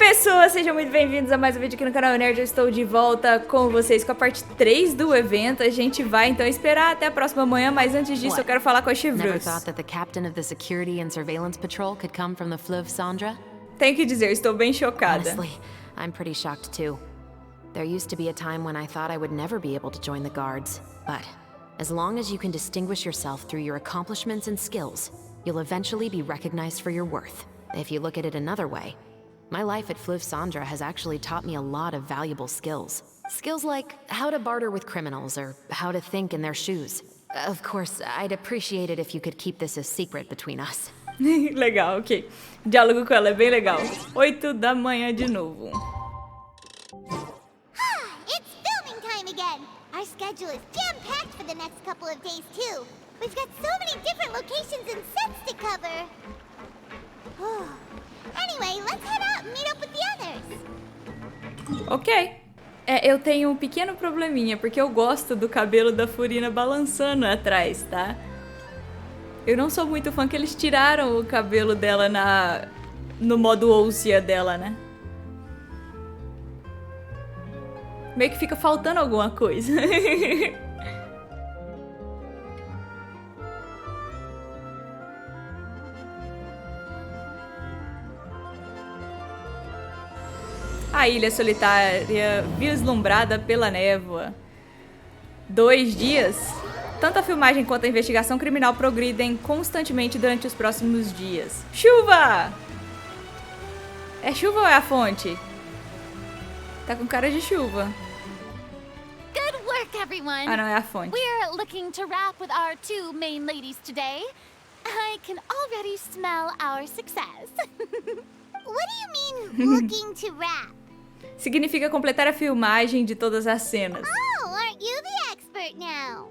Pessoas, sejam muito bem-vindos a mais um vídeo aqui no canal Nerd. Eu estou de volta com vocês com a parte 3 do evento. A gente vai então esperar até a próxima manhã, mas antes disso eu quero falar com a Chivros. Never thought that the captain of the security and surveillance patrol could come from the Fleuve Sandra? Tenho que dizer, eu estou bem chocada. Honestly, I'm pretty shocked too. There used to be a time when I thought I would never be able to join the guards, but as long as you can distinguish yourself through your accomplishments and skills, you'll eventually be recognized for your worth. If you look at it another way, my life at Fleuve Sandra has actually taught me a lot of valuable skills. Skills like how to barter with criminals or how to think in their shoes. Of course, I'd appreciate it if you could keep this a secret between us. Legal, ok. O diálogo com ela é bem legal. 8 da manhã de novo. It's filming time again. Our schedule is jam-packed for the next couple of days too. We've got so many different locations and sets to cover. Anyway, let's head out and meet up with the others. Ok. Eu tenho um pequeno probleminha, porque eu gosto do cabelo da Furina balançando atrás, tá? Eu não sou muito fã que eles tiraram o cabelo dela no modo óssea dela, né? Meio que fica faltando alguma coisa. A ilha solitária vislumbrada pela névoa. 2 dias. Tanto a filmagem quanto a investigação criminal progridem constantemente durante os próximos dias. Chuva! É chuva ou é a fonte? Tá com cara de chuva. Good work, everyone. Ah, não, é a fonte. We're looking to wrap with our 2 main ladies today. I can already smell our success. What do you mean, looking to wrap? Significa completar a filmagem de todas as cenas. Oh, aren't you the expert now?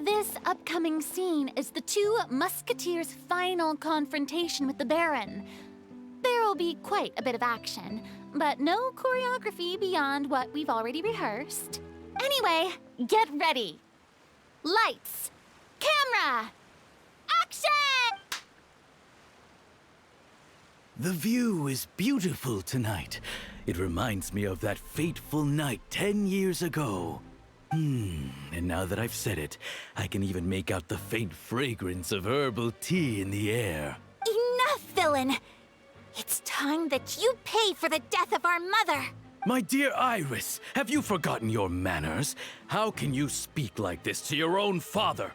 This upcoming scene is the 2 musketeers' final confrontation with the Baron. There will be quite a bit of action, but no choreography beyond what we've already rehearsed. Anyway, get ready. Lights, camera, action! The view is beautiful tonight. It reminds me of that fateful night 10 years ago. And now that I've said it, I can even make out the faint fragrance of herbal tea in the air. Enough, villain! It's time that you pay for the death of our mother! My dear Iris, have you forgotten your manners? How can you speak like this to your own father?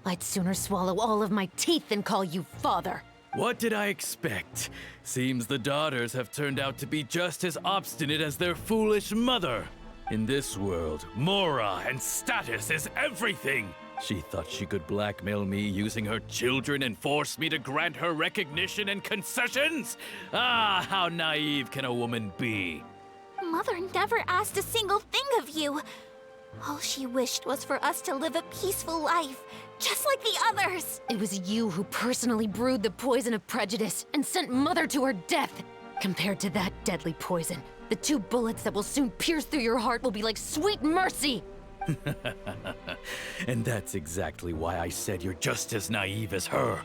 I'd sooner swallow all of my teeth than call you father. What did I expect? Seems the daughters have turned out to be just as obstinate as their foolish mother. In this world, mora and status is everything. She thought she could blackmail me using her children and force me to grant her recognition and concessions? Ah, how naive can a woman be? Mother never asked a single thing of you. All she wished was for us to live a peaceful life, just like the others. It was you who personally brewed the poison of prejudice and sent Mother to her death. Compared to that deadly poison, the 2 bullets that will soon pierce through your heart will be like sweet mercy. And that's exactly why I said you're just as naive as her.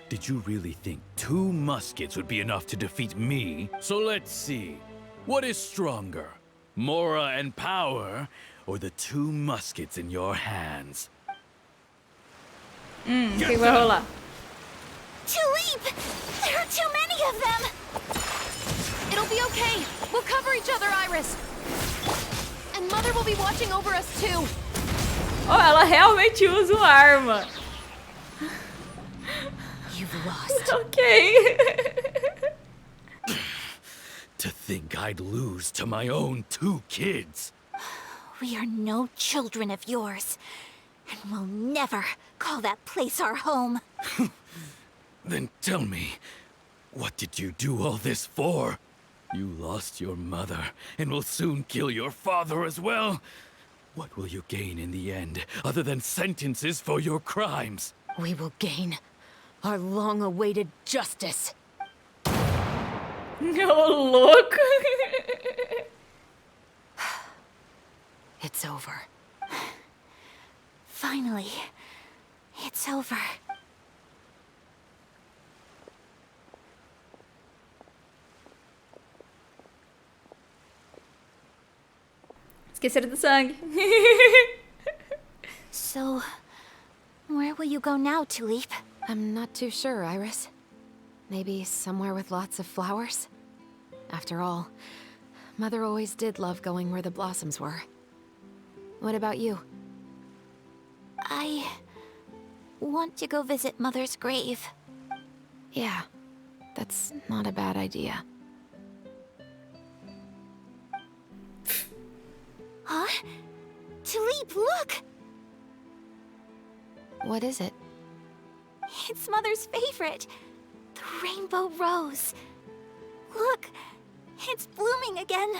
Did you really think 2 muskets would be enough to defeat me? So let's see. What is stronger, mora and power, or the 2 muskets in your hands? O que vai rolar? Tulip! There are too many of them! It'll be okay. We'll cover each other, Iris. And Mother will be watching over us too. Oh, ela realmente usa uma arma. You've lost. Ok. To think I'd lose to my own 2 kids. We are no children of yours, and we'll never call that place our home. Then tell me, what did you do all this for? You lost your mother, and will soon kill your father as well. What will you gain in the end, other than sentences for your crimes? We will gain our long-awaited justice. Oh, louco. It's over. Finally, it's over. Esqueceram do sangue. So, where will you go now, Tulip? I'm not too sure, Iris. Maybe somewhere with lots of flowers? After all, Mother always did love going where the blossoms were. What about you? I want to go visit Mother's grave. Yeah, that's not a bad idea. Huh? Tulip, look! What is it? It's Mother's favorite. The rainbow rose. Look, it's blooming again.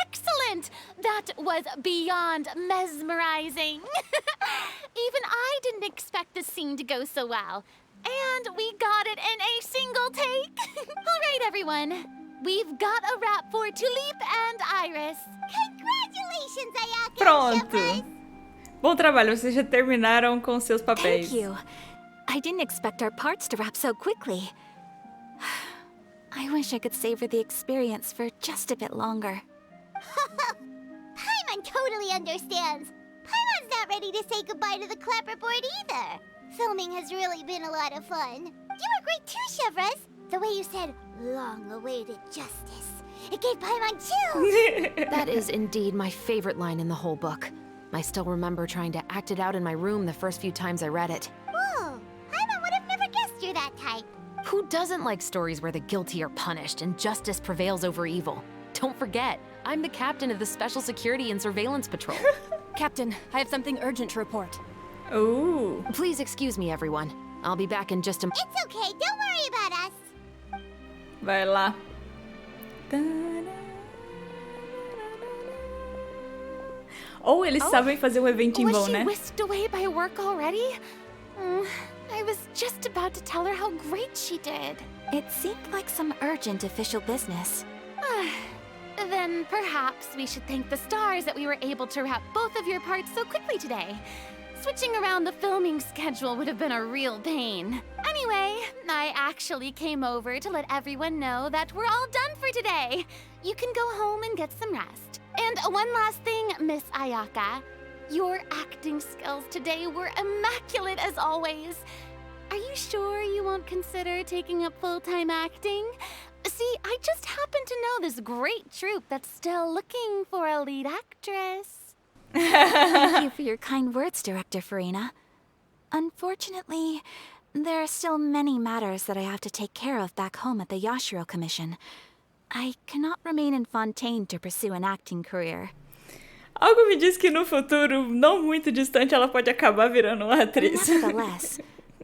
Excellent! That was beyond mesmerizing. Even I didn't expect the scene to go so well. And we got it in a single take. All right, everyone. We've got a wrap for Tulip and Iris. Congratulations, Ayaka and Pronto. Chevres. Bom trabalho, vocês já terminaram com seus papéis. Thank you. I didn't expect our parts to wrap so quickly. I wish I could savor the experience for just a bit longer. Paimon totally understands. Paimon's not ready to say goodbye to the clapperboard either. Filming has really been a lot of fun. You were great too, Chevres. The way you said, long-awaited justice. It gave Paimon chills. That is indeed my favorite line in the whole book. I still remember trying to act it out in my room the first few times I read it. Whoa, Paimon would have never guessed you're that type. Who doesn't like stories where the guilty are punished and justice prevails over evil? Don't forget, I'm the captain of the Special Security and Surveillance Patrol. Captain, I have something urgent to report. Ooh. Please excuse me, everyone. I'll be back in just a... It's okay, don't worry about us. Vai lá. Ou eles sabem fazer um eventinho Was bom, she né? whisked away by work already? I was just about to tell her how great she did. It seemed like some urgent official business. Then perhaps we should thank the stars that we were able to wrap both of your parts so quickly today. Switching around the filming schedule would have been a real pain. Anyway, I actually came over to let everyone know that we're all done for today. You can go home and get some rest. And one last thing, Miss Ayaka. Your acting skills today were immaculate as always. Are you sure you won't consider taking up full-time acting? See, I just happen to know this great troupe that's still looking for a lead actress. Thank you for your kind words, Director Furina. Unfortunately, there are still many matters that I have to take care of back home at the Yashiro Commission. I cannot remain in Fontaine to pursue an acting career. Algo me diz que no futuro, não muito distante, ela pode acabar virando uma atriz. Nevertheless,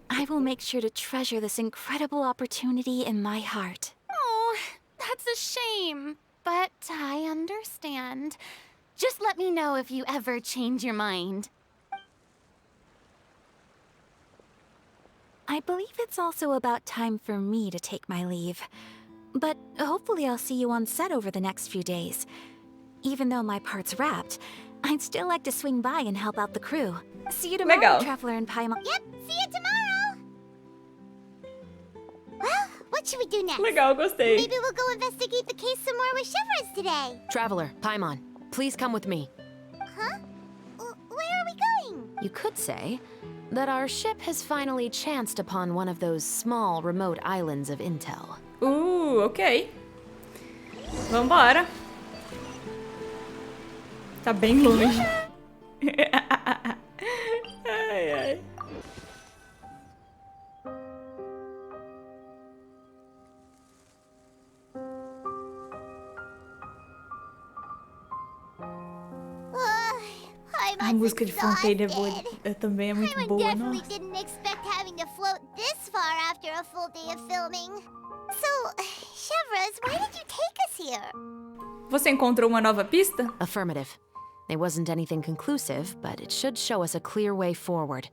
I will make sure to treasure this incredible opportunity in my heart. Oh, that's a shame. But I understand. Just let me know if you ever change your mind. I believe it's also about time for me to take my leave. But hopefully I'll see you on set over the next few days. Even though my part's wrapped, I'd still like to swing by and help out the crew. See you tomorrow, Legal. Traveler and Paimon. Yep, see you tomorrow. Well, what should we do next? Legal, gostei. Maybe we'll go investigate the case some more with Chevres today. Traveler, Paimon, please come with me. Huh? Where are we going? You could say that our ship has finally chanced upon one of those small, remote islands of intel. Ok. Vambora. Tá bem longe. Ai, ai. A música de Fontaine é boa, também é muito Paimon boa, definitely nossa. didn't expect having to float this far after a full day of filming. So, Chevres, why did you take us here? Você encontrou uma nova pista? Affirmative. It wasn't anything conclusive, but it should show us a clear way forward.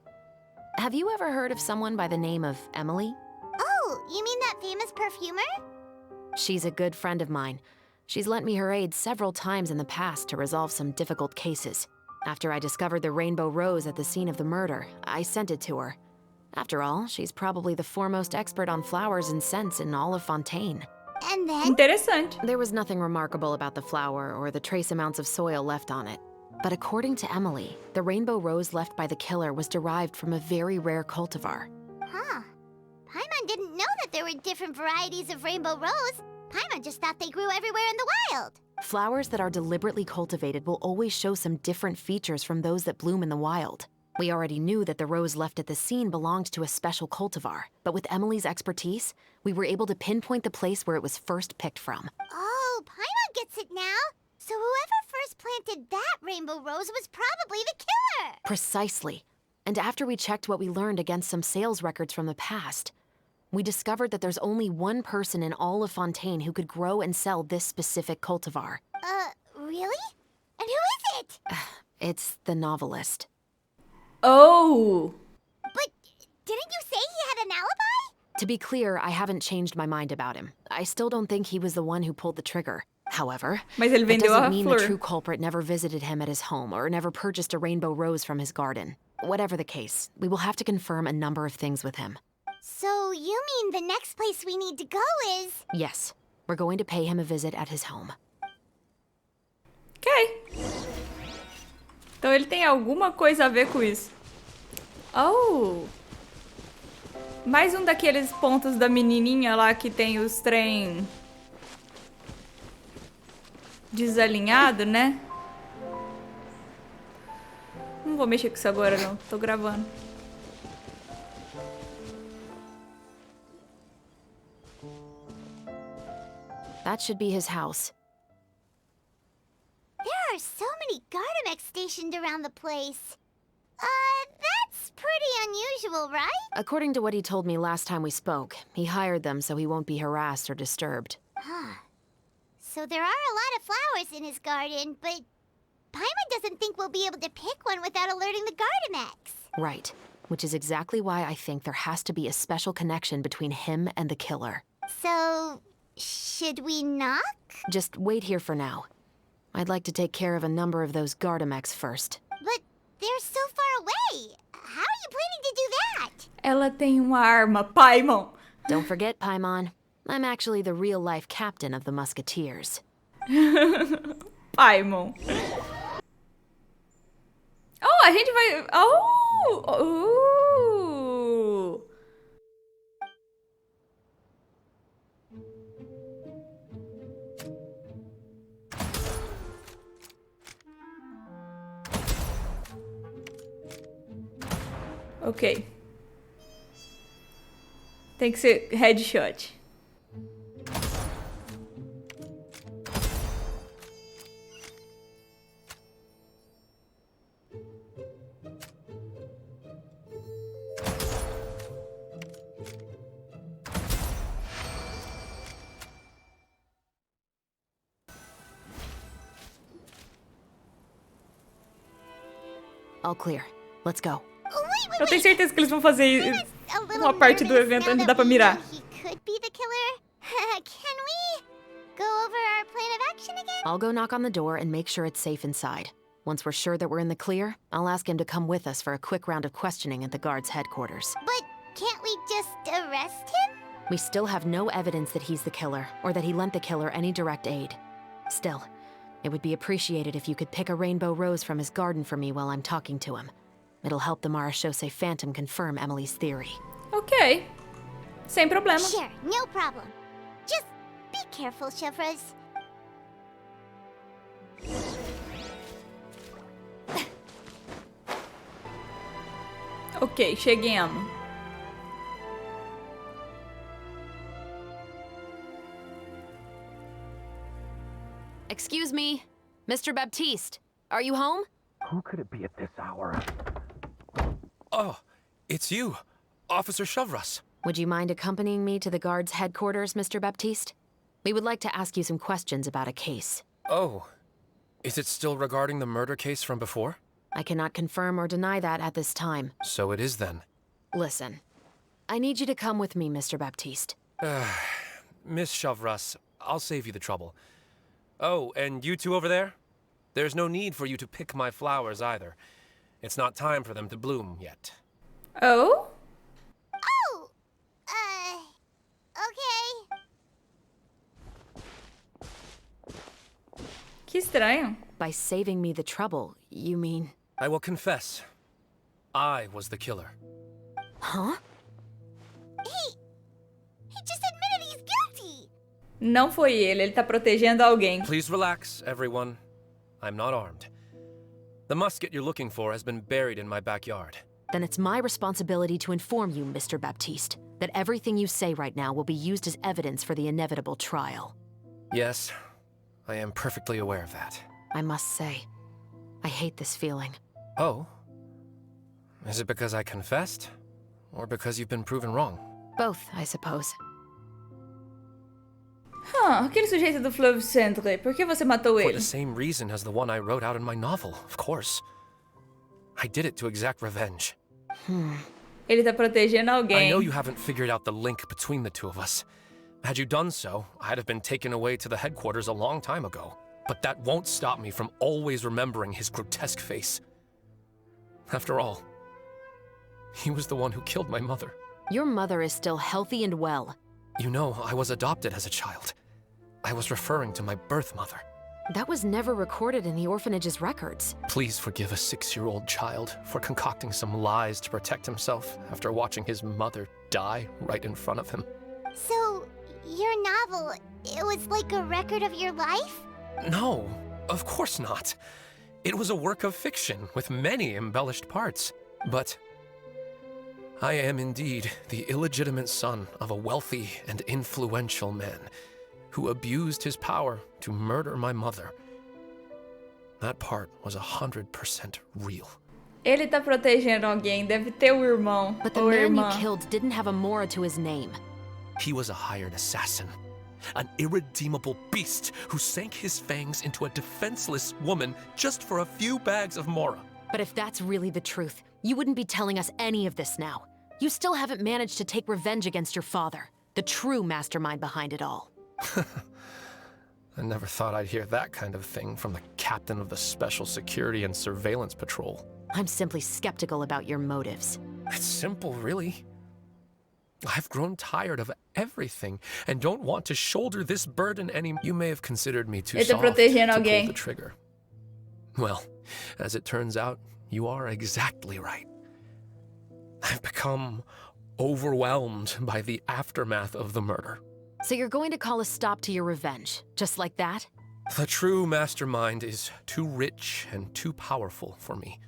Have you ever heard of someone by the name of Emily? Oh, you mean that famous perfumer? She's a good friend of mine. She's lent me her aid several times in the past to resolve some difficult cases. After I discovered the rainbow rose at the scene of the murder, I sent it to her. After all, she's probably the foremost expert on flowers and scents in all of Fontaine. And then? Interessante. There was nothing remarkable about the flower or the trace amounts of soil left on it. But according to Emily, the rainbow rose left by the killer was derived from a very rare cultivar. Huh. Paimon didn't know that there were different varieties of rainbow rose. Paimon just thought they grew everywhere in the wild. Flowers that are deliberately cultivated will always show some different features from those that bloom in the wild. We already knew that the rose left at the scene belonged to a special cultivar, but with Emily's expertise, we were able to pinpoint the place where it was first picked from. Oh, Paimon gets it now. So whoever first planted that rainbow rose was probably the killer. Precisely. And after we checked what we learned against some sales records from the past, we discovered that there's only one person in all of Fontaine who could grow and sell this specific cultivar. Really? And who is it? It's the novelist. Oh! But didn't you say he had an alibi? To be clear, I haven't changed my mind about him. I still don't think he was the one who pulled the trigger. However, Mas ele that vendeu doesn't a mean the flor. true culprit never visited him at his home or never purchased a rainbow rose from his garden. Whatever the case, we will have to confirm a number of things with him. So you mean the next place we need to go is... Yes, we're going to pay him a visit at his home. Ok. Então ele tem alguma coisa a ver com isso. Oh! Mais um daqueles pontos da menininha lá que tem os trem desalinhado, né? Não vou mexer com isso agora, não. Tô gravando. That should be his house. There are so many Gardamex stationed around the place. That's pretty unusual, right? According to what he told me last time we spoke, he hired them so he won't be harassed or disturbed. Huh. So there are a lot of flowers in his garden, but Paimon doesn't think we'll be able to pick one without alerting the Gardamex. Right, which is exactly why I think there has to be a special connection between him and the killer. So, should we knock? Just wait here for now. I'd like to take care of a number of those Gardamex first. But they're so far away. How are you planning to do that? Ela tem uma arma, Paimon. Don't forget, Paimon, I'm actually the real-life captain of the Musketeers. Paimon. Oh, a gente vai... Oh! Oh! Ok. Tem que ser headshot. All clear. Let's go. Wait, Eu tenho certeza que eles vão fazer A little uma parte do nervous evento now onde that dá pra we mirar. know he could be the killer. Can we go over our plan of action again? I'll go knock on the door and make sure it's safe inside. Once we're sure that we're in the clear, I'll ask him to come with us for a quick round of questioning at the guard's headquarters. But can't we just arrest him? We still have no evidence that he's the killer, or that he lent the killer any direct aid. Still, it would be appreciated if you could pick a rainbow rose from his garden for me while I'm talking to him. It'll help the Marachose Phantom confirm Emily's theory. Ok. Sem problema. Sure, no problem. Just be careful, Chevres. Ok, cheguemos. Excuse me, Mr. Baptiste, are you home? Who could it be at this hour? Oh, it's you, Officer Chevres. Would you mind accompanying me to the guard's headquarters, Mr. Baptiste? We would like to ask you some questions about a case. Oh, is it still regarding the murder case from before? I cannot confirm or deny that at this time. So it is then. Listen, I need you to come with me, Mr. Baptiste. Miss Chevres, I'll save you the trouble. Oh, and you two over there? There's no need for you to pick my flowers either. It's not time for them to bloom yet. Oh? Oh! Okay. Que estranho. By saving me the trouble, you mean... I will confess. I was the killer. Huh? He just admitted he's guilty. Não foi ele tá protegendo alguém. Please relax, everyone. I'm not armed. The musket you're looking for has been buried in my backyard. Then it's my responsibility to inform you, Mr. Baptiste, that everything you say right now will be used as evidence for the inevitable trial. Yes, I am perfectly aware of that. I must say, I hate this feeling. Oh? Is it because I confessed? Or because you've been proven wrong? Both, I suppose. Aquele sujeito do Fleuve Centre, por que você matou For ele? the same reason as the one I wrote out in my novel, of course. I did it to exact revenge. Ele tá protegendo I alguém. know you haven't figured out the link between the two of us. Had you done so, I'd have been taken away to the headquarters a long time ago. But that won't stop me from always remembering his grotesque face. After all, he was the one who killed my mother. Your mother is still healthy and well. You know, I was adopted as a child. I was referring to my birth mother. That was never recorded in the orphanage's records. Please forgive a 6-year-old child for concocting some lies to protect himself after watching his mother die right in front of him. So, your novel, it was like a record of your life? No, of course not. It was a work of fiction with many embellished parts. But I am indeed the illegitimate son of a wealthy and influential man who abused his power to murder my mother. That part was 100% real. Ele tá protegendo alguém, deve ter o irmão But the ou man irmã. you killed didn't have a mora to his name. He was a hired assassin, an irredeemable beast who sank his fangs into a defenseless woman just for a few bags of mora. But if that's really the truth, you wouldn't be telling us any of this now. You still haven't managed to take revenge against your father, the true mastermind behind it all. I never thought I'd hear that kind of thing from the captain of the Special Security and Surveillance Patrol. I'm simply skeptical about your motives. It's simple, really. I've grown tired of everything and don't want to shoulder this burden anymore. You may have considered me too Ele tá soft to protegendo pull alguém. the trigger. Well, as it turns out, you are exactly right. I've become overwhelmed by the aftermath of the murder. So you're going to call a stop to your revenge, just like that? The true mastermind is too rich and too powerful for me.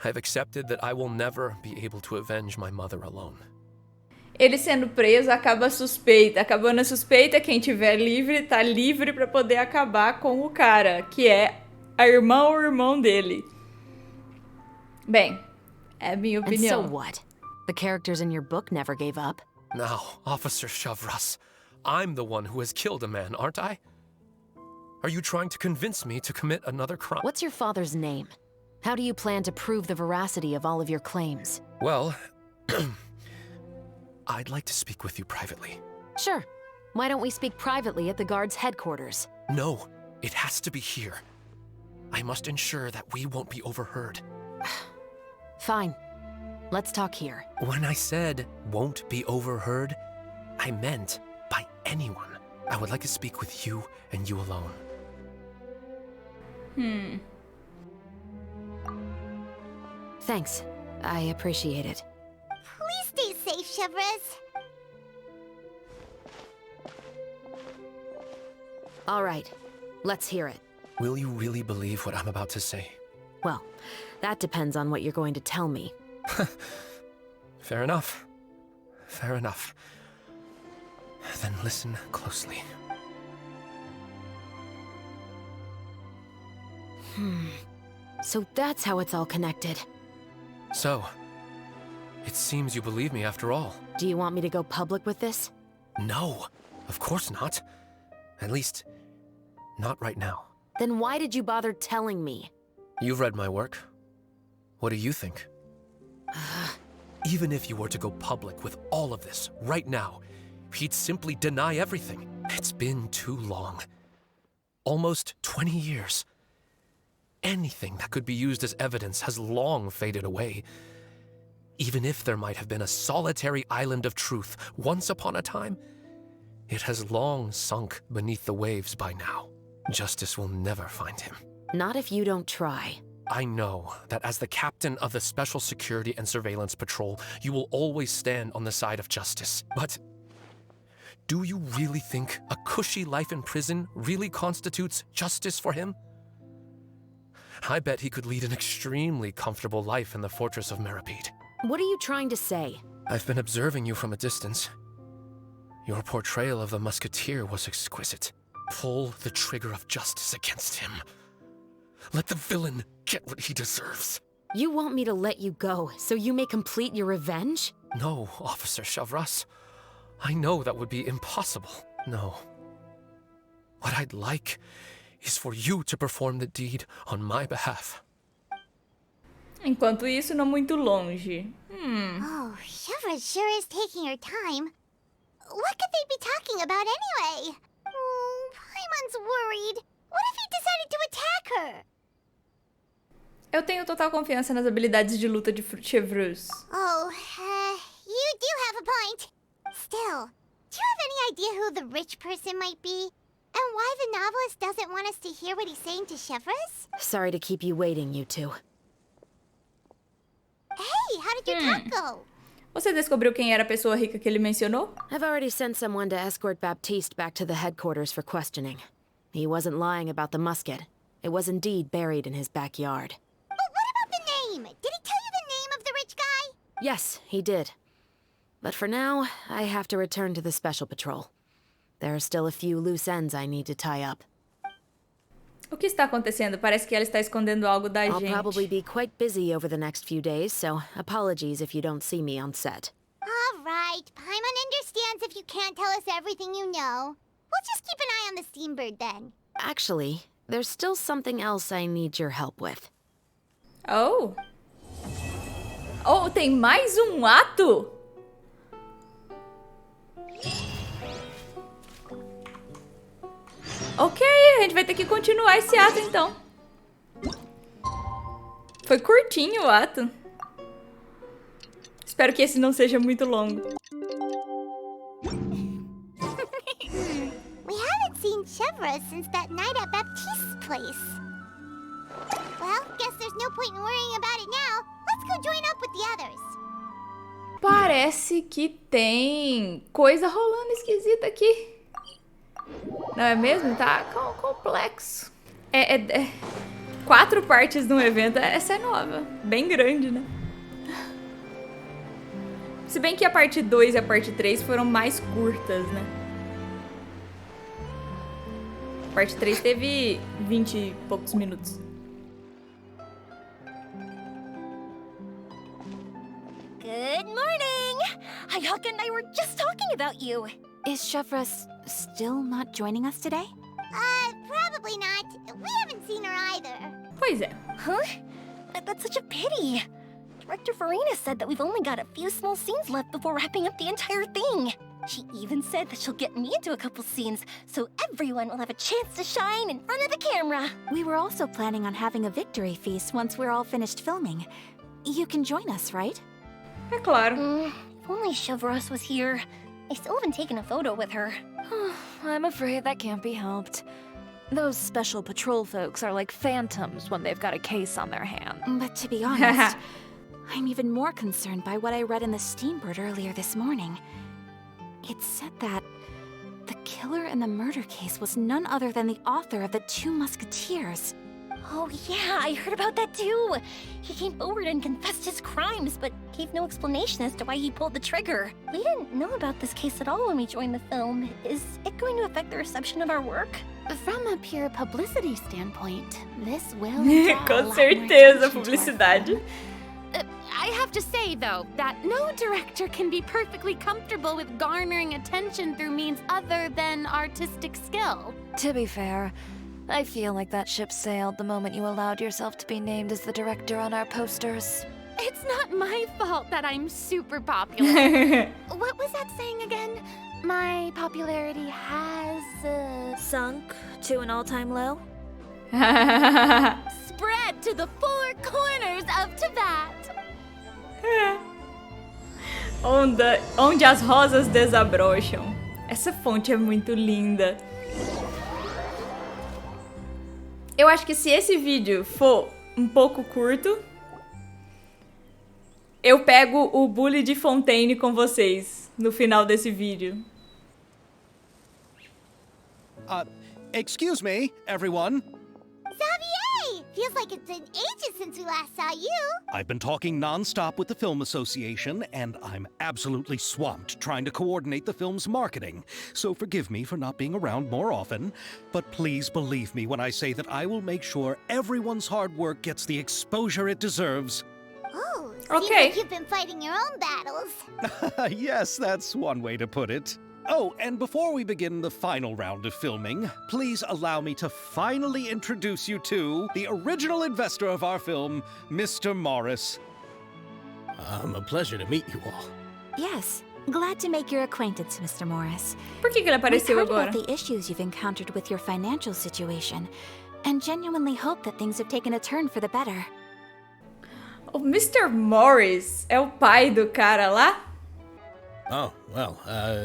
I've accepted that I will never be able to avenge my mother alone. Ele sendo preso acaba a suspeita. Acabando a suspeita, quem tiver livre tá livre pra poder acabar com o cara, que é a irmã ou irmão dele. Bem, é a minha And opinião. so what? The characters in your book never gave up. Now, Officer Shavras, I'm the one who has killed a man, aren't I? Are you trying to convince me to commit another crime? What's your father's name? How do you plan to prove the veracity of all of your claims? Well, I'd like to speak with you privately. Sure. Why don't we speak privately at the guard's headquarters? No, it has to be here. I must ensure that we won't be overheard. Fine. Let's talk here. When I said won't be overheard, I meant by anyone. I would like to speak with you and you alone. Thanks. I appreciate it. Please stay safe, Chevres. All right. Let's hear it. Will you really believe what I'm about to say? Well, that depends on what you're going to tell me. Fair enough. Fair enough. Then listen closely. So that's how it's all connected. So, it seems you believe me after all. Do you want me to go public with this? No, of course not. At least, not right now. Then why did you bother telling me? You've read my work. What do you think? Even if you were to go public with all of this right now, he'd simply deny everything. It's been too long. Almost 20 years. Anything that could be used as evidence has long faded away. Even if there might have been a solitary island of truth once upon a time, it has long sunk beneath the waves by now. Justice will never find him. Not if you don't try. I know that as the captain of the Special Security and Surveillance Patrol, you will always stand on the side of justice. But do you really think a cushy life in prison really constitutes justice for him? I bet he could lead an extremely comfortable life in the fortress of Meripede. What are you trying to say? I've been observing you from a distance. Your portrayal of the musketeer was exquisite. Pull the trigger of justice against him. Let the villain get what he deserves. You want me to let you go so you may complete your revenge? No, Officer Chavras. I know that would be impossible. No. What I'd like is for you to perform the deed on my behalf. Enquanto isso, não muito longe. Oh, Chavras sure is taking her time. What could they be talking about anyway? Oh, Paimon's worried. What if he decided to attack her? Eu tenho total confiança nas habilidades de luta de Chevreuse. Oh, you do have a point. Still, do you have any idea who the rich person might be? And why the novelist doesn't want us to hear what he's saying to Chevreuse? Sorry to keep you waiting, you two. Hey, how did your talk go? Você descobriu quem era a pessoa rica que ele mencionou? I've already sent someone to escort Baptiste back to the headquarters for questioning. He wasn't lying about the musket. It was indeed buried in his backyard. But what about the name? Did he tell you the name of the rich guy? Yes, he did. But for now, I have to return to the Special Patrol. There are still a few loose ends I need to tie up. O que está acontecendo? Parece que ela está escondendo algo da I'll gente. probably be quite busy over the next few days, so apologies if you don't see me on set. All right, Paimon understands if you can't tell us everything you know. We'll just keep an eye on the Steambird then. Actually, there's still something else I need your help with. Oh. Oh, tem mais ato? Ok, a gente vai ter que continuar esse ato então. Foi curtinho o ato. Espero que esse não seja muito longo. We haven't seen Chevreuse since that night at Baptiste's place. Well, guess there's no point in worrying about it now. Let's go join up with the others. Parece que tem coisa rolando esquisita aqui. Não é mesmo? Tá complexo. 4 partes de um evento. Essa é nova. Bem grande, né? Se bem que a parte 2 e a parte 3 foram mais curtas, né? A parte 3 teve 20 e poucos minutos. Good morning! Hayaka and I were just talking about you. Is Chevreuse still not joining us today? Probably not. We haven't seen her either. Pois é. Huh? That's such a pity. Director Furina said that we've only got a few small scenes left before wrapping up the entire thing. She even said that she'll get me into a couple scenes, so everyone will have a chance to shine in front of the camera. We were also planning on having a victory feast once we're all finished filming. You can join us, right? É claro. If only Chevreuse was here. I still haven't taken a photo with her. I'm afraid that can't be helped. Those special patrol folks are like phantoms when they've got a case on their hand. But to be honest, I'm even more concerned by what I read in the Steambird earlier this morning. It said that the killer in the murder case was none other than the author of the 2 Musketeers. Oh yeah, I heard about that too. He came forward and confessed his crimes, but gave no explanation as to why he pulled the trigger. We didn't know about this case at all when we joined the film. Is it going to affect the reception of our work? From a pure publicity standpoint, this will Com certeza, publicidade. I have to say, though, that no director can be perfectly comfortable with garnering attention through means other than artistic skill. To be fair, I feel like that ship sailed the moment you allowed yourself to be named as the director on our posters. It's not my fault that I'm super popular. What was that saying again? My popularity has, Sunk to an all-time low? spread to the 4 corners of Tibet. Onde as rosas desabrocham. Essa fonte é muito linda. Eu acho que se esse vídeo for um pouco curto, eu pego o bully de Fontaine com vocês no final desse vídeo. Excuse me, everyone. Xavier! Feels like it's been ages since we last saw you. I've been talking non-stop with the Film Association, and I'm absolutely swamped trying to coordinate the film's marketing. So forgive me for not being around more often, but please believe me when I say that I will make sure everyone's hard work gets the exposure it deserves. Oh, Okay. seems like you've been fighting your own battles. Yes, that's one way to put it. Oh, and before we begin the final round of filming, please allow me to finally introduce you to the original investor of our film, Mr. Morris. A pleasure to meet you all. Yes, glad to make your acquaintance, Mr. Morris. Por que ele We've apareceu heard agora? about the issues you've encountered with your financial situation, and genuinely hope that things have taken a turn for the better. O Mr. Morris é o pai do cara lá? Oh, well,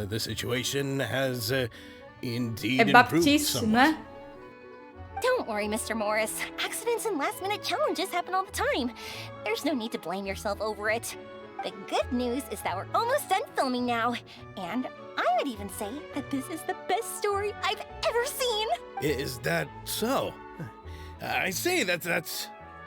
the situation has indeed É improved Baptiste, não somewhat. é? Don't worry, Mr. Morris. Accidents and last-minute challenges happen all the time. There's no need to blame yourself over it. The good news is that we're almost done filming now. And I would even say that this is the best story I've ever seen. Is that so? I see, that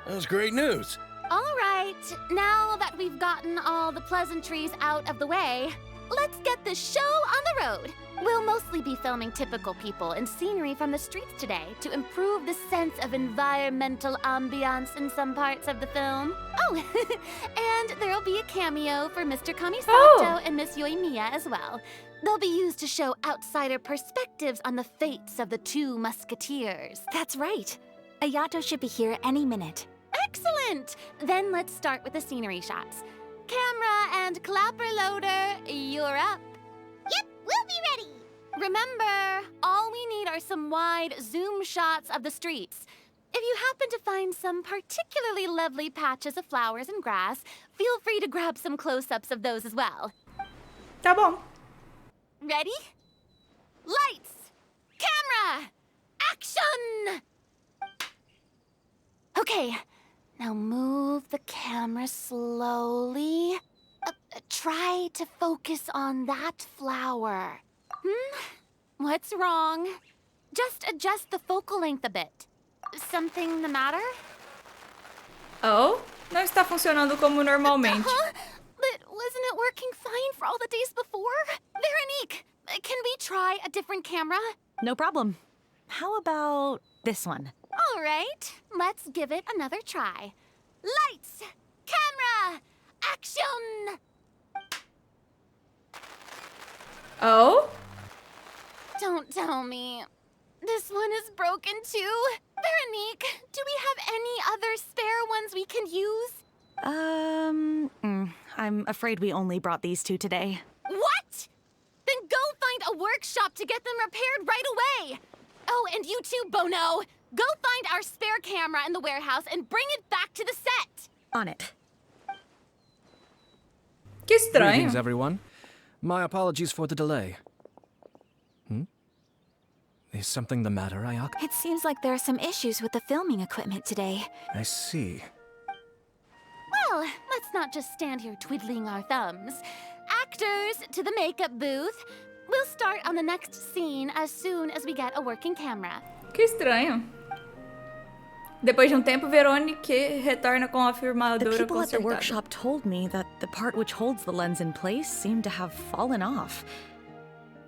was great news. All right, now that we've gotten all the pleasantries out of the way, let's get the show on the road. We'll mostly be filming typical people and scenery from the streets today to improve the sense of environmental ambiance in some parts of the film. Oh, and there'll be a cameo for Mr. Kamisato and Miss Yoimiya as well. They'll be used to show outsider perspectives on the fates of the two musketeers. That's right. Ayato should be here any minute. Excellent! Then let's start with the scenery shots. Camera and clapper loader, you're up. Yep, we'll be ready. Remember, all we need are some wide zoom shots of the streets. If you happen to find some particularly lovely patches of flowers and grass, feel free to grab some close-ups of those as well. Tá bom. Ready? Lights! Camera! Action! Okay, now move the camera slowly. Try to focus on that flower. What's wrong? Just adjust the focal length a bit. Something the matter? Oh, não está funcionando como normalmente. But wasn't it working fine for all the days before? Veronique, can we try a different camera? No problem. How about this one? All right, let's give it another try. Lights! Camera! Action! Oh? Don't tell me. This one is broken too. Veronique, do we have any other spare ones we can use? I'm afraid we only brought these two today. What? Then go find a workshop to get them repaired right away. Oh, and you too, Bono. Go find our spare camera in the warehouse and bring it back to the set. On it. Que estranho. Greetings, everyone. My apologies for the delay. Is something the matter, Ayaka? It seems like there are some issues with the filming equipment today. I see. Well, let's not just stand here twiddling our thumbs. Actors, to the makeup booth. We'll start on the next scene as soon as we get a working camera. Que estranho. Depois de um tempo, Veronique retorna com a The filmadora people at the consertada. workshop told me that the part which holds the lens in place seemed to have fallen off.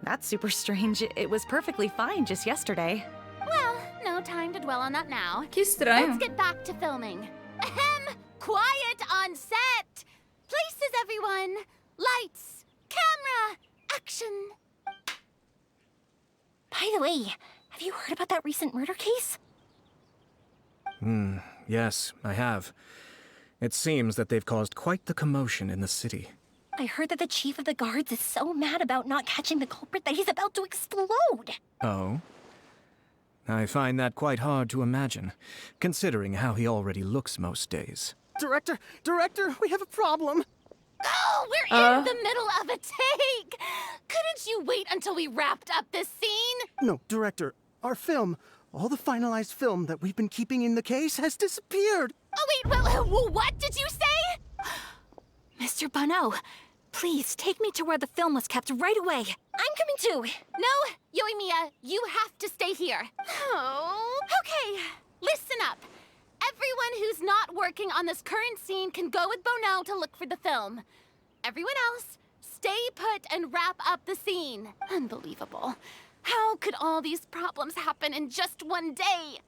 That's super strange. It was perfectly fine just yesterday. Well, no time to dwell on that now. Que estranho. Let's get back to filming. Ahem! Quiet on set! Places, everyone! Lights! Camera! Action! By the way, have you heard about that recent murder case? Yes, I have. It seems that they've caused quite the commotion in the city. I heard that the chief of the guards is so mad about not catching the culprit that he's about to explode. Oh? I find that quite hard to imagine, considering how he already looks most days. Director, we have a problem. Oh, we're in the middle of a take! Couldn't you wait until we wrapped up this scene? No, Director, our film, All the finalized film that we've been keeping in the case has disappeared. Oh, wait, what did you say? Mr. Bono, please take me to where the film was kept right away. I'm coming too. No, Yoimiya, you have to stay here. Oh. Okay, listen up. Everyone who's not working on this current scene can go with Bono to look for the film. Everyone else, stay put and wrap up the scene. Unbelievable. How could all these problems happen in just one day?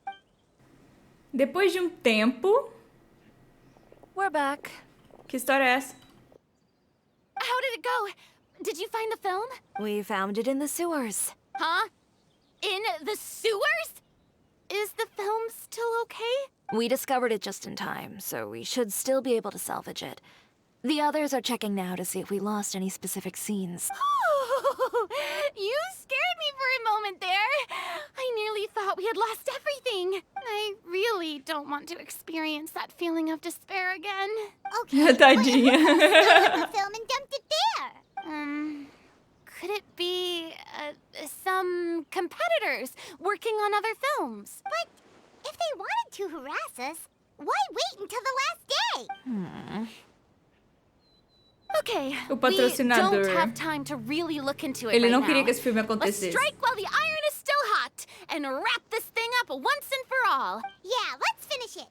Depois de tempo... We're back. Que história é essa? How did it go? Did you find the film? We found it in the sewers. Huh? In the sewers? Is the film still okay? We discovered it just in time, so we should still be able to salvage it. The others are checking now to see if we lost any specific scenes. Oh, you scared me for a moment there. I nearly thought we had lost everything. I really don't want to experience that feeling of despair again. Okay, Tadinha. the film and dumped it there. Could it be some competitors working on other films? But if they wanted to harass us, why wait until the last day? Okay, O we patrocinador. don't have time to really look into it Ele right não now. queria que esse filme Let's acontecesse. strike while the iron is still hot and wrap this thing up once and for all. Yeah, let's finish it.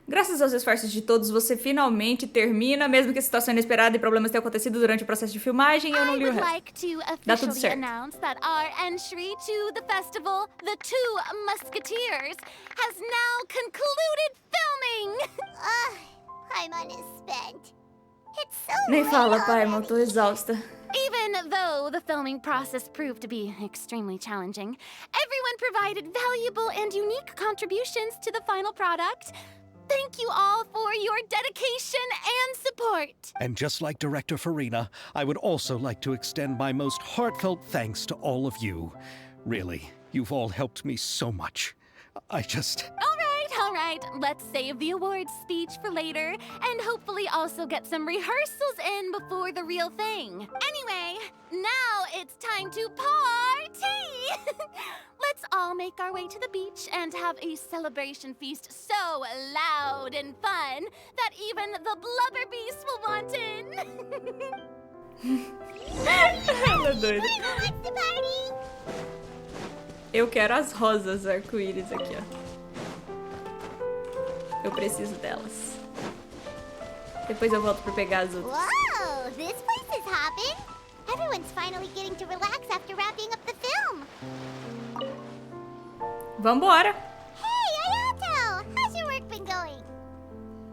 Graças aos esforços de todos, você finalmente termina, mesmo que a situação inesperada e problemas tenham acontecido durante o processo de filmagem, eu não I li o would resto. like to Dá tudo officially certo. announce that our entry to the festival, The Two Musketeers, has now concluded filming. Paimon is spent. It's so Nem late fala, pai, already. eu tô exausta. Even though the filming process proved to be extremely challenging, everyone provided valuable and unique contributions to the final product. Thank you all for your dedication and support. And just like Director Furina, I would also like to extend my most heartfelt thanks to all of you. Really, you've all helped me so much. All right, let's save the awards speech for later, and hopefully also get some rehearsals in before the real thing. Anyway, now it's time to party! Let's all make our way to the beach and have a celebration feast so loud and fun that even the blubber beast will want in. Ela é doida. What's the party? Eu quero as rosas arco-íris aqui, ó. Eu preciso delas. Depois eu volto pra pegar as outras. Whoa, this place is hopping. Everyone's finally getting to relax after wrapping up the film. Vambora! Hey, Ayato! How's your work been going?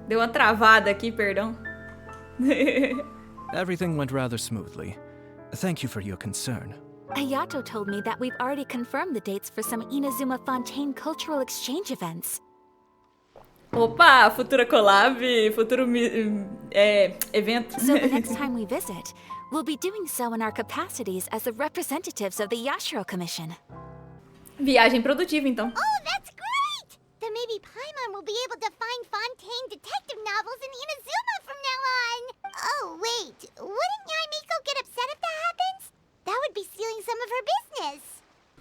Deu uma travada aqui, perdão. Everything went rather smoothly. Thank you for your concern. Ayato told me that we've already confirmed the dates for some Inazuma Fontaine cultural exchange events. Opa, futura collab, futuro evento. So the next time we visit, we'll be doing so in our capacities as the representatives of the Yashiro Commission. Viagem produtiva, então. Oh, that's great! Then maybe Paimon will be able to find Fontaine detective novels in Inazuma from now on. Oh, wait. Wouldn't Yaimiko get upset if that happens? That would be stealing some of her business.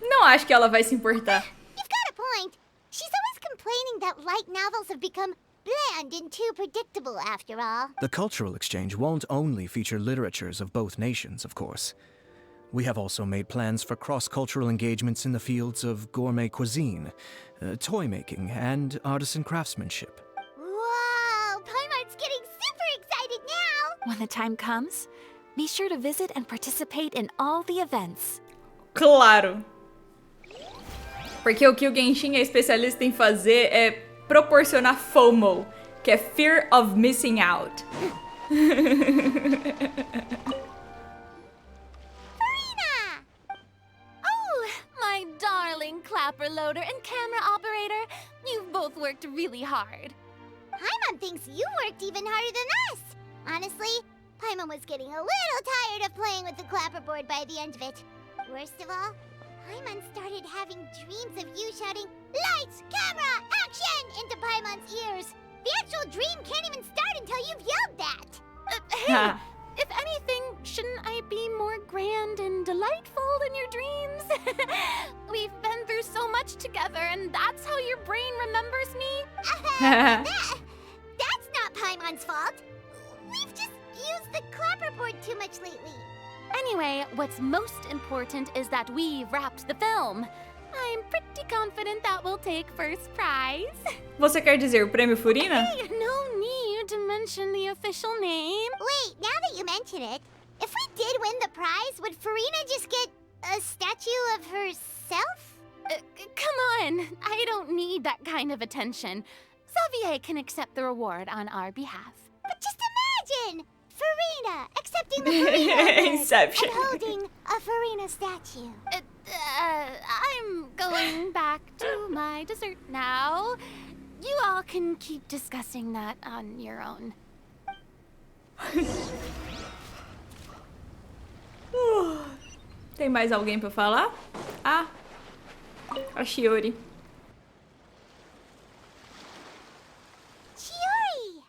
Não acho que ela vai se importar. You've got a point. She's always complaining that light novels have become bland and too predictable after all. The cultural exchange won't only feature literatures of both nations, of course. We have also made plans for cross-cultural engagements in the fields of gourmet cuisine, toy making, and artisan craftsmanship. Whoa, Paimon's getting super excited now. When the time comes, be sure to visit and participate in all the events. Claro. Porque o que o Genshin é especialista em fazer é proporcionar FOMO, que é Fear of Missing Out. Furina! Oh, my darling clapper loader and camera operator. You've both worked really hard. Paimon thinks you worked even harder than us. Honestly, Paimon was getting a little tired of playing with the clapperboard by the end of it. Worst of all, Paimon started having dreams of you shouting, "Lights, camera, action!" into Paimon's ears. The actual dream can't even start until you've yelled that. Hey, if anything, shouldn't I be more grand and delightful in your dreams? We've been through so much work too much lately. Anyway, what's most important is that we've wrapped the film. I'm pretty confident that we'll take first prize. Você quer dizer o prêmio Furina? Hey, no need to mention the official name. Wait, now that you mention it, if we did win the prize, would Furina just get a statue of herself? Come on, I don't need that kind of attention. Xavier can accept the reward on our behalf. But just imagine! Furina accepting the Furina award Inception. and holding a Furina statue. I'm going back to my dessert now. You all can keep discussing that on your own. Tem mais alguém pra falar? Ah, a Shiori. Chiori!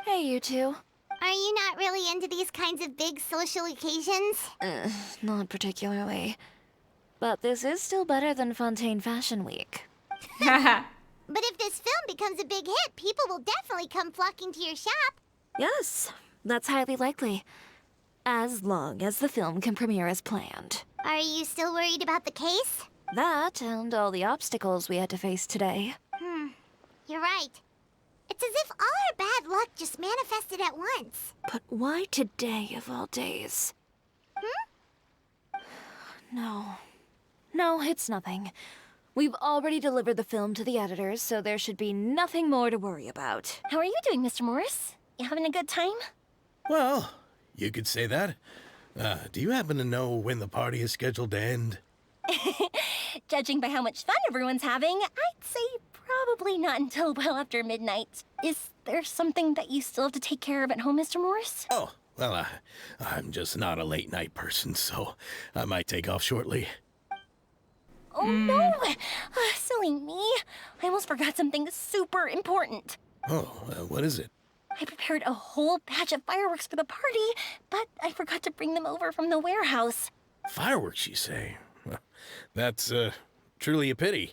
Hey, you two. Are you not really into these kinds of big social occasions? Not particularly. But this is still better than Fontaine Fashion Week. But if this film becomes a big hit, people will definitely come flocking to your shop. Yes, that's highly likely. As long as the film can premiere as planned. Are you still worried about the case? That and all the obstacles we had to face today. You're right. It's as if all our bad luck just manifested at once. But why today of all days? No, it's nothing. We've already delivered the film to the editors, so there should be nothing more to worry about. How are you doing, Mr. Morris? You having a good time? Well, you could say that. Do you happen to know when the party is scheduled to end? Judging by how much fun everyone's having, I'd say probably not until well after midnight. Is there something that you still have to take care of at home, Mr. Morris? Oh, well, I'm just not a late night person, so I might take off shortly. Oh, no! Silly me. I almost forgot something super important. Oh, what is it? I prepared a whole batch of fireworks for the party, but I forgot to bring them over from the warehouse. Fireworks, you say? Well, that's, truly a pity.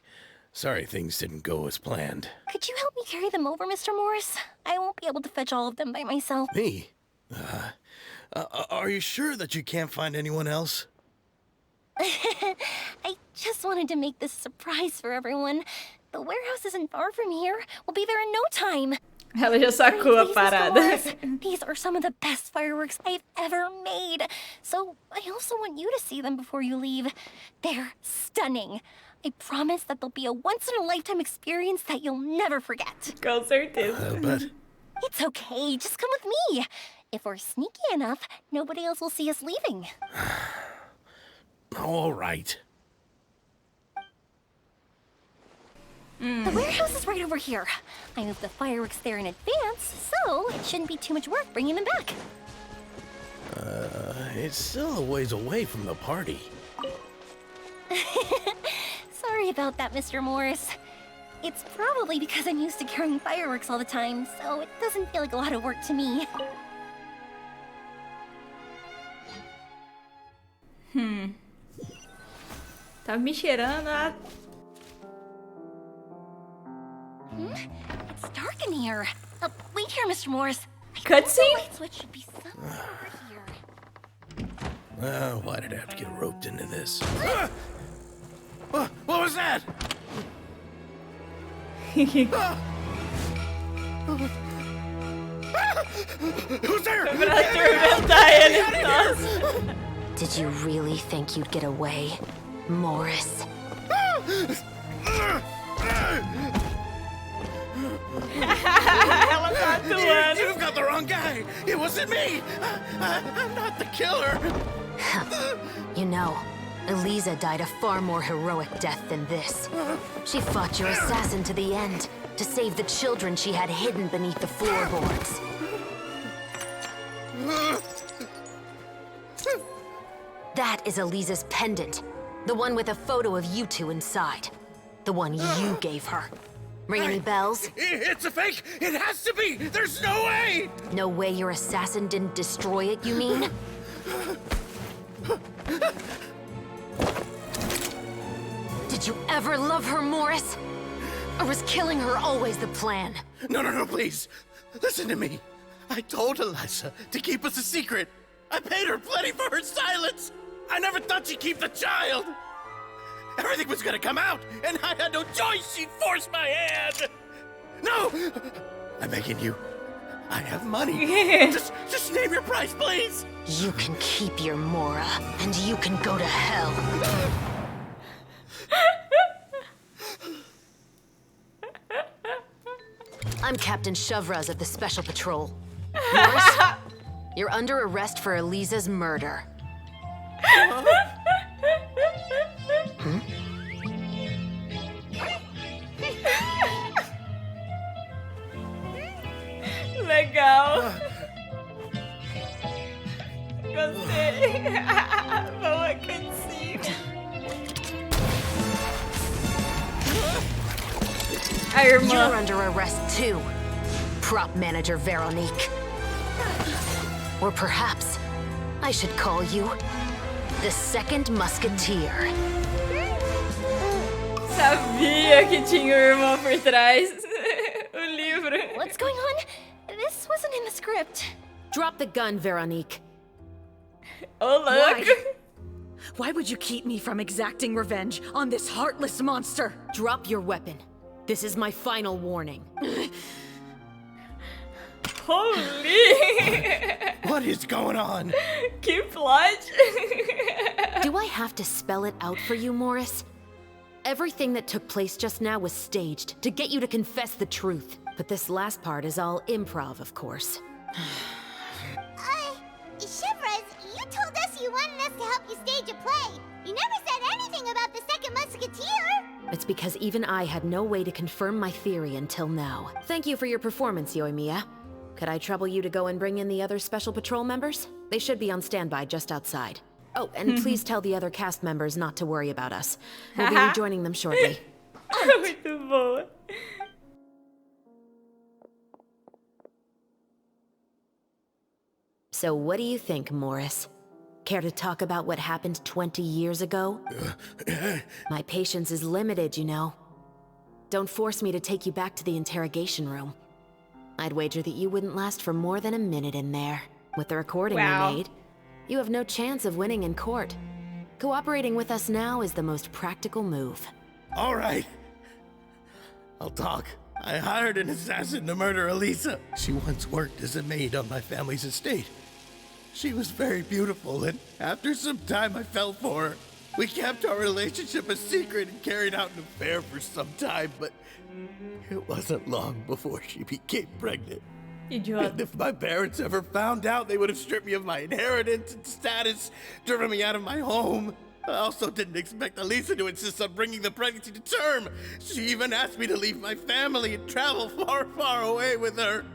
Sorry things didn't go as planned. Could you help me carry them over, Mr. Morris? I won't be able to fetch all of them by myself. Me? Are you sure that you can't find anyone else? I just wanted to make this a surprise for everyone. The warehouse isn't far from here. We'll be there in no time. Ela já sacou a parada. These are some of the best fireworks I've ever made. So I also want you to see them before you leave. They're stunning. I promise that they'll be a once-in-a-lifetime experience that you'll never forget. Com certeza. But... It's okay. Just come with me. If we're sneaky enough, nobody else will see us leaving. All right. The warehouse is right over here. I moved the fireworks there in advance, so it shouldn't be too much work bringing them back. It's still a ways away from the party. Sorry about that, Mr. Morris. It's probably because I'm used to carrying fireworks all the time, so it doesn't feel like a lot of work to me. Tá me cheirando a... It's dark in here. Wait here, Mr. Morris. Cutscene? The light switch should be somewhere over here. Why did I have to get roped into this? What was that? Who's there? Pra atormentar ele, nossa. Did you really think you'd get away, Morris? Ela tá atuando. You've got the wrong guy. It wasn't me. I'm not the killer. You know, Eliza died a far more heroic death than this. She fought your assassin to the end, to save the children she had hidden beneath the floorboards. That is Eliza's pendant. The one with a photo of you two inside. The one you gave her. Ring any bells? It's a fake! It has to be! There's no way! No way your assassin didn't destroy it, you mean? Did you ever love her, Morris? Or was killing her always the plan? No, please. Listen to me. I told Eliza to keep us a secret. I paid her plenty for her silence! I never thought she'd keep the child! Everything was gonna come out, and I had no choice! She'd force my hand! No! I'm begging you. I have money. Just name your price, please! You can keep your Mora, and you can go to hell. I'm Captain Shovraz of the Special Patrol. Morris, you're under arrest for Elisa's murder. Legal. Gostei. Boa cutscene. A irmã. You're under arrest too, prop manager Veronique. Or perhaps I should call you the Second Musketeer. Sabia que tinha um irmão por trás. O livro. What's going on? This wasn't in the script. Drop the gun, Veronique. Oh, look. Why would you keep me from exacting revenge on this heartless monster? Drop your weapon. This is my final warning. Holy! What is going on? Que plot! Do I have to spell it out for you, Morris? Everything that took place just now was staged to get you to confess the truth. But this last part is all improv, of course. Chevrolet, you told us you wanted us to help you stage a play. You never said anything about the Second Musketeer. It's because even I had no way to confirm my theory until now. Thank you for your performance, Yoimiya. Could I trouble you to go and bring in the other Special Patrol members? They should be on standby just outside. Oh, and please tell the other cast members not to worry about us. We'll be rejoining them shortly. Muito boa. So what do you think, Morris? Care to talk about what happened 20 years ago? My patience is limited, you know. Don't force me to take you back to the interrogation room. I'd wager that you wouldn't last for more than a minute in there. With the recording we made, you have no chance of winning in court. Cooperating with us now is the most practical move. All right. I'll talk. I hired an assassin to murder Elisa. She once worked as a maid on my family's estate. She was very beautiful, and after some time I fell for her. We kept our relationship a secret and carried out an affair for some time, but it wasn't long before she became pregnant. And if my parents ever found out, they would have stripped me of my inheritance and status, driven me out of my home. I also didn't expect Elisa to insist on bringing the pregnancy to term. She even asked me to leave my family and travel far, far away with her.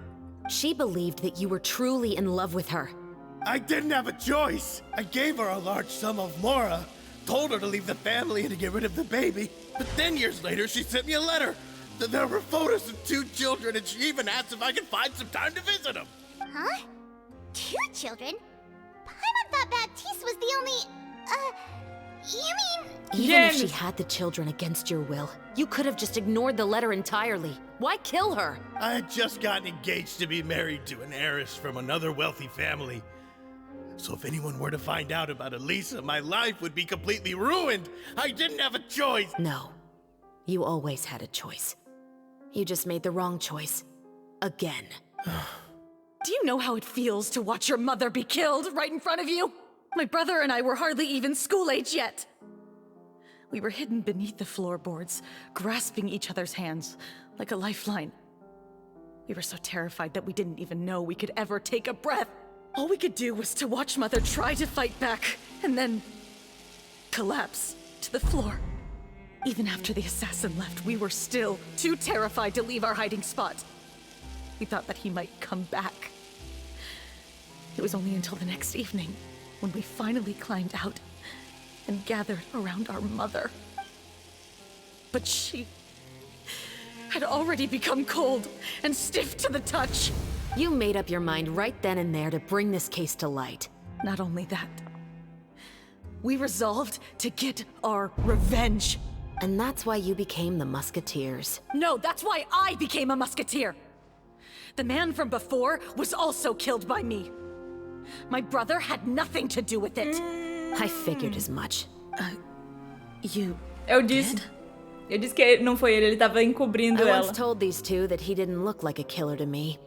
She believed that you were truly in love with her. I didn't have a choice. I gave her a large sum of Mora, told her to leave the family and to get rid of the baby. But then years later, she sent me a letter. There were photos of 2 children, and she even asked if I could find some time to visit them. Huh? 2 children? Paimon thought Baptiste was the only... you mean... Even if she had the children against your will, you could have just ignored the letter entirely. Why kill her? I had just gotten engaged to be married to an heiress from another wealthy family. So if anyone were to find out about Elisa, my life would be completely ruined. I didn't have a choice. No. You always had a choice. You just made the wrong choice. Again. Do you know how it feels to watch your mother be killed right in front of you? My brother and I were hardly even school age yet. We were hidden beneath the floorboards, grasping each other's hands like a lifeline. We were so terrified that we didn't even know we could ever take a breath. All we could do was to watch Mother try to fight back, and then collapse to the floor. Even after the assassin left, we were still too terrified to leave our hiding spot. We thought that he might come back. It was only until the next evening when we finally climbed out and gathered around our mother. But she had already become cold and stiff to the touch. You made up your mind right then and there to bring this case to light. Not only that, we resolved to get our revenge. And that's why you became the Musketeers. No, that's why I became a Musketeer. The man from before was also killed by me. My brother had nothing to do with it. I figured as much. Eu disse que não foi ele tava encobrindo I ela. once told these two that he didn't look like a killer to me.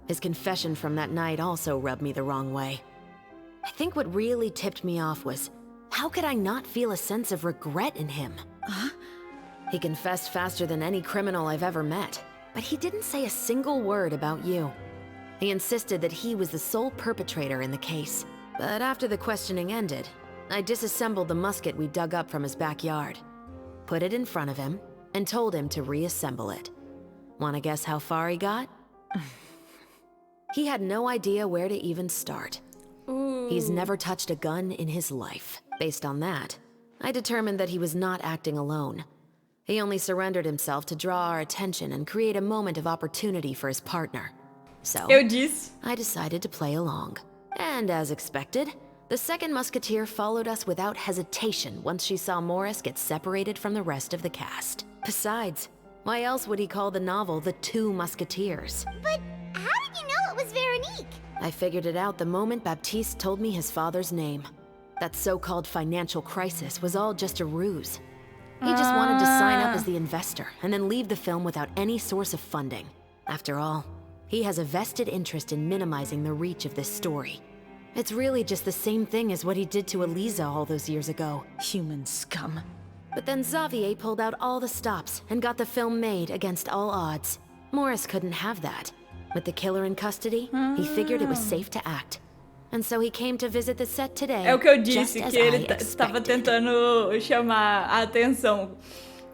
His confession from that night also rubbed me the wrong way. I think what really tipped me off was, how could I not feel a sense of regret in him? He confessed faster than any criminal I've ever met, but he didn't say a single word about you. He insisted that he was the sole perpetrator in the case. But after the questioning ended, I disassembled the musket we dug up from his backyard, put it in front of him, and told him to reassemble it. Wanna guess how far he got? He had no idea where to even start. He's never touched a gun in his life. Based on that, I determined that he was not acting alone. He only surrendered himself to draw our attention and create a moment of opportunity for his partner. So, I decided to play along. And as expected, the second musketeer followed us without hesitation once she saw Morris get separated from the rest of the cast. Besides, why else would he call the novel The Two Musketeers? But how did you know it was Veronique? I figured it out the moment Baptiste told me his father's name. That so-called financial crisis was all just a ruse. He just wanted to sign up as the investor and then leave the film without any source of funding. After all, he has a vested interest in minimizing the reach of this story. It's really just the same thing as what he did to Eliza all those years ago. Human scum. But then Xavier pulled out all the stops and got the film made against all odds. Morris couldn't have that. With the killer in custody, he figured it was safe to act. And so he came to visit the set today. É o que eu disse, que ele estava tentando chamar a atenção.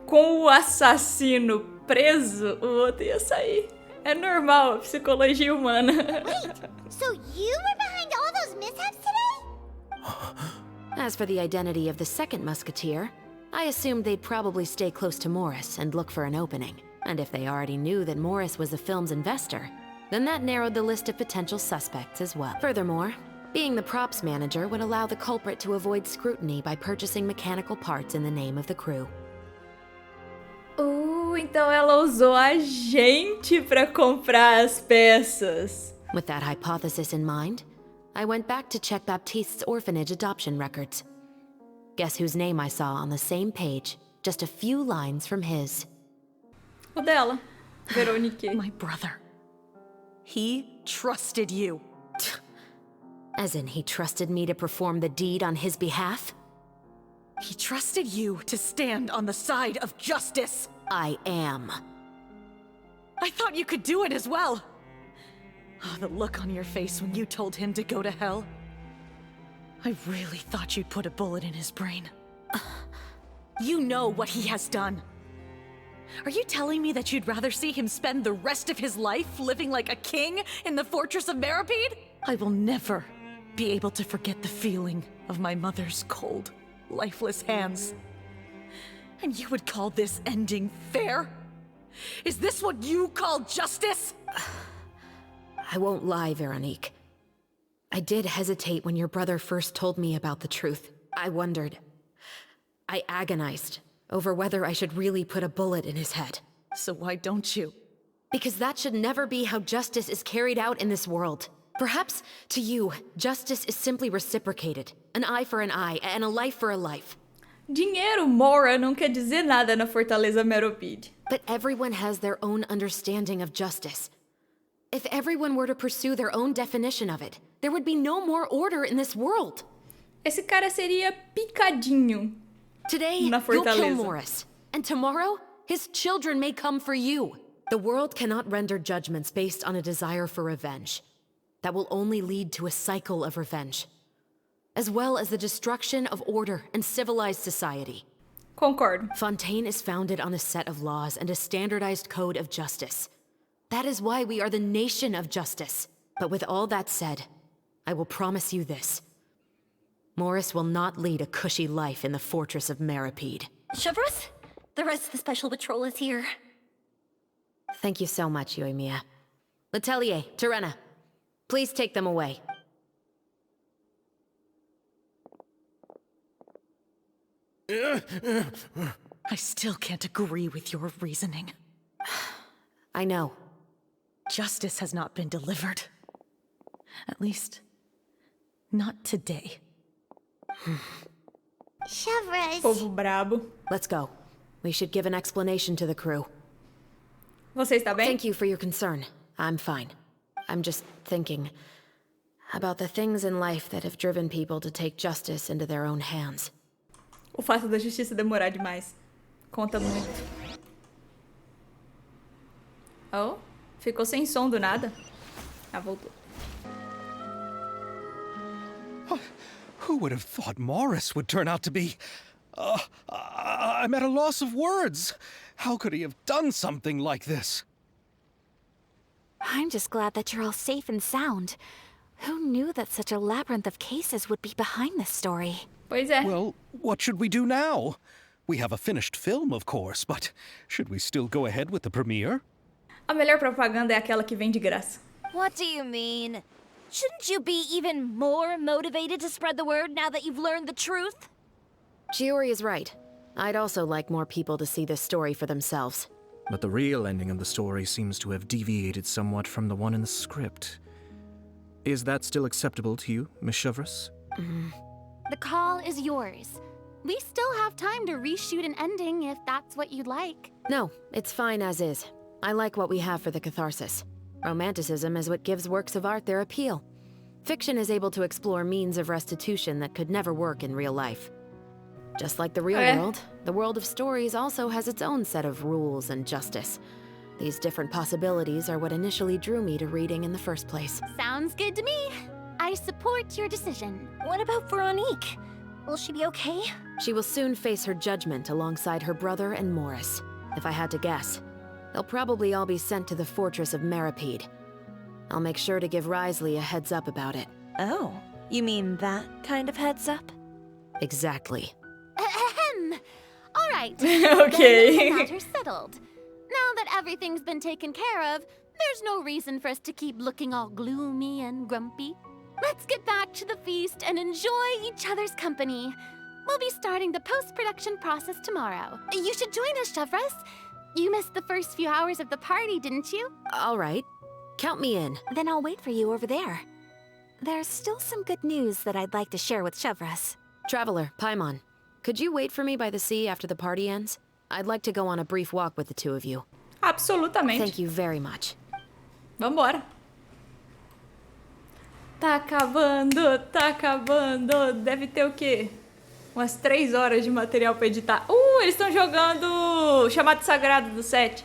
Com o assassino preso, o outro ia sair. É normal, psicologia humana. Wait, so you were behind all those mishaps today? As for the identity of the second musketeer, I assumed they'd probably stay close to Morris and look for an opening. And if they already knew that Morris was the film's investor, then that narrowed the list of potential suspects as well. Furthermore, being the props manager would allow the culprit to avoid scrutiny by purchasing mechanical parts in the name of the crew. Então ela usou a gente pra comprar as peças. With that hypothesis in mind, I went back to check Baptiste's orphanage adoption records. Guess whose name I saw on the same page, just a few lines from his. O dela, Veronique. My brother. He trusted you. As in, he trusted me to perform the deed on his behalf? He trusted you to stand on the side of justice. I am. I thought you could do it as well. Oh, the look on your face when you told him to go to hell. I really thought you'd put a bullet in his brain. You know what he has done. Are you telling me that you'd rather see him spend the rest of his life living like a king in the fortress of Meripede? I will never be able to forget the feeling of my mother's cold, lifeless hands. And you would call this ending fair? Is this what you call justice? I won't lie, Veronique. I did hesitate when your brother first told me about the truth. I wondered. I agonized over whether I should really put a bullet in his head. So why don't you? Because that should never be how justice is carried out in this world. Perhaps, to you, justice is simply reciprocated. An eye for an eye, and a life for a life. Dinheiro mora não quer dizer nada na Fortaleza Meripede. But everyone has their own understanding of justice. If everyone were to pursue their own definition of it, there would be no more order in this world. Esse cara seria picadinho. Today, na you'll kill Fortaleza. Morris. And tomorrow, his children may come for you. The world cannot render judgments based on a desire for revenge. That will only lead to a cycle of revenge, as well as the destruction of order and civilized society. Concordo. Fontaine is founded on a set of laws and a standardized code of justice. That is why we are the nation of justice. But with all that said, I will promise you this. Morris will not lead a cushy life in the fortress of Meripede. Chevros, the rest of the special patrol is here. Thank you so much, Yoimiya. Letelier, Terena, please take them away. I still can't agree with your reasoning. I know. Justice has not been delivered. At least, Not today. Chevres. Povo brabo. Let's go. We should give an explanation to the crew. Você está bem? Thank you for your concern. I'm fine. I'm just thinking about the things in life that have driven people to take justice into their own hands. O fato da justiça demorar demais. Conta muito. Oh, ficou sem som do nada. Ah, voltou. Who would have thought Morris would turn out to be... I'm at a loss of words. How could he have done something like this? I'm just glad that you're all safe and sound. Who knew that such a labyrinth of cases would be behind this story? Pois é. Well, what should we do now? We have a finished film, of course, but should we still go ahead with the premiere? A melhor propaganda é aquela que vem de graça. What do you mean? Shouldn't you be even more motivated to spread the word now that you've learned the truth? Chiori is right. I'd also like more people to see this story for themselves. But the real ending of the story seems to have deviated somewhat from the one in the script. Is that still acceptable to you, Miss Chevres? The call is yours. We still have time to reshoot an ending if that's what you'd like. No, it's fine as is. I like what we have for the catharsis. Romanticism is what gives works of art their appeal. Fiction is able to explore means of restitution that could never work in real life. Just like the real world, the world of stories also has its own set of rules and justice. These different possibilities are what initially drew me to reading in the first place. Sounds good to me. I support your decision. What about Veronique? Will she be okay? She will soon face her judgment alongside her brother and Morris. If I had to guess, they'll probably all be sent to the fortress of Meripede. I'll make sure to give Risley a heads up about it. Oh, you mean that kind of heads up? Exactly. Ahem. All right. Okay. Then the matter's settled. Now that everything's been taken care of, there's no reason for us to keep looking all gloomy and grumpy. Let's get back to the feast and enjoy each other's company. We'll be starting the post-production process tomorrow. You should join us, Chevres. You missed the first few hours of the party, didn't you? All right. Count me in. Then I'll wait for you over there. There's still some good news that I'd like to share with Chevres. Traveler, Paimon, could you wait for me by the sea after the party ends? I'd like to go on a brief walk with the two of you. Absolutamente. Thank you very much. Vambora. Tá acabando, tá acabando. Deve ter o quê? Umas 3 horas de material pra editar. Eles estão jogando Chamado Sagrado do 7.